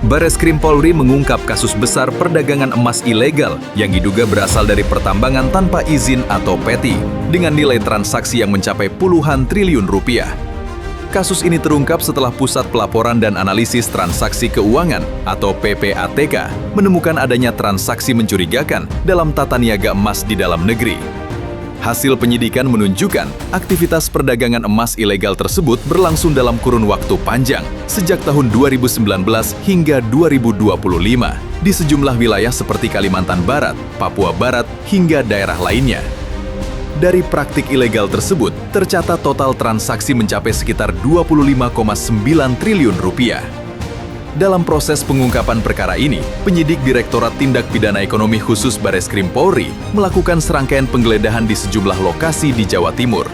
Bareskrim Polri mengungkap kasus besar perdagangan emas ilegal yang diduga berasal dari pertambangan tanpa izin atau PETI dengan nilai transaksi yang mencapai puluhan triliun rupiah. Kasus ini terungkap setelah Pusat Pelaporan dan Analisis Transaksi Keuangan atau PPATK menemukan adanya transaksi mencurigakan dalam tata niaga emas di dalam negeri. Hasil penyidikan menunjukkan aktivitas perdagangan emas ilegal tersebut berlangsung dalam kurun waktu panjang sejak tahun 2019 hingga 2025 di sejumlah wilayah seperti Kalimantan Barat, Papua Barat, hingga daerah lainnya. Dari praktik ilegal tersebut, tercatat total transaksi mencapai sekitar 25,9 triliun rupiah. Dalam proses pengungkapan perkara ini, penyidik Direktorat Tindak Pidana Ekonomi Khusus Bareskrim Polri melakukan serangkaian penggeledahan di sejumlah lokasi di Jawa Timur.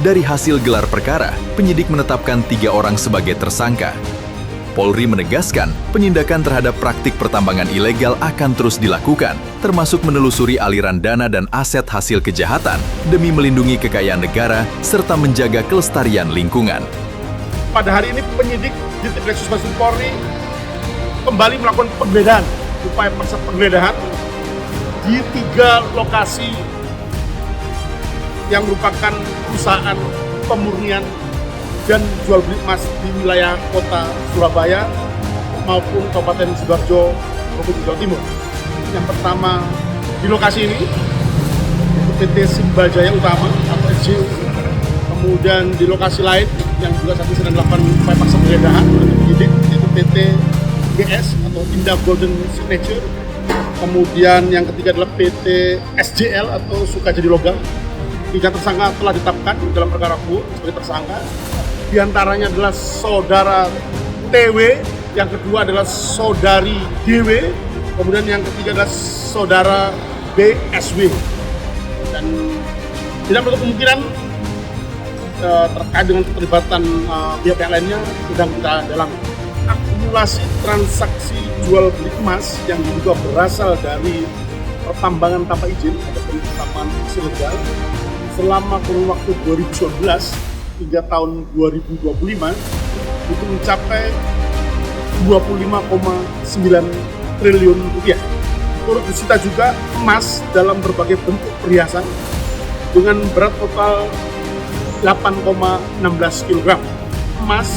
Dari hasil gelar perkara, penyidik menetapkan 3 orang sebagai tersangka. Polri menegaskan penindakan terhadap praktik pertambangan ilegal akan terus dilakukan, termasuk menelusuri aliran dana dan aset hasil kejahatan demi melindungi kekayaan negara serta menjaga kelestarian lingkungan. Pada hari ini penyidik di Direktorat Bareskrim Polri kembali melakukan penggeledahan, upaya paksa penggeledahan di 3 lokasi yang merupakan perusahaan pemurnian dan jual beli emas di wilayah kota Surabaya maupun Kabupaten Sidoarjo maupun Jawa Timur. Yang pertama di lokasi ini PT Simbajaya Utama atau SJU. Kemudian di lokasi lain yang juga saat ini sedang dilakukan upaya paksa penggeledahan oleh penyidik yaitu PT GS atau Indah Golden Signature. Kemudian yang ketiga adalah PT SJL atau Sukajadi Logam. 3 tersangka telah ditetapkan dalam perkara sebagai tersangka. Di antaranya adalah saudara TW, yang kedua adalah saudari DW, kemudian yang ketiga adalah saudara BSW. Dan tidak menutup kemungkinan terkait dengan keterlibatan pihak lainnya sedang kita dalami. Akumulasi transaksi jual beli emas yang diduga berasal dari pertambangan tanpa izin ataupun pertambangan ilegal selama kurun waktu 2019 hingga tahun 2025 itu mencapai 25,9 triliun rupiah. Turut disita juga emas dalam berbagai bentuk perhiasan dengan berat total 8,16 kg. Emas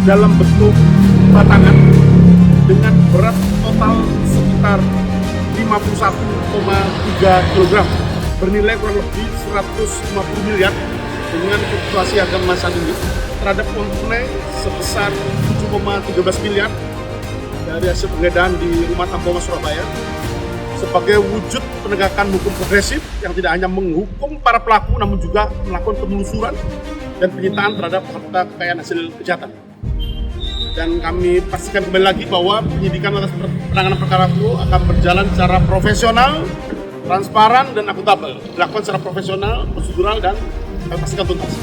dalam bentuk batangan dengan berat total sekitar 51,3 kg bernilai kurang lebih 150 miliar dengan fluktuasi harga emas saat ini terhadap uang tunai sebesar 7,13 miliar dari hasil penggeledahan di Rumah Tamboma Surabaya sebagai wujud penegakan hukum progresif yang tidak hanya menghukum para pelaku namun juga melakukan penelusuran dan penyitaan terhadap harta kekayaan hasil kejahatan. Dan kami pastikan kembali lagi bahwa penyidikan atas penanganan perkara itu akan berjalan secara profesional, transparan dan akuntabel, dilakukan secara profesional, prosedural dan kami pastikan tuntas.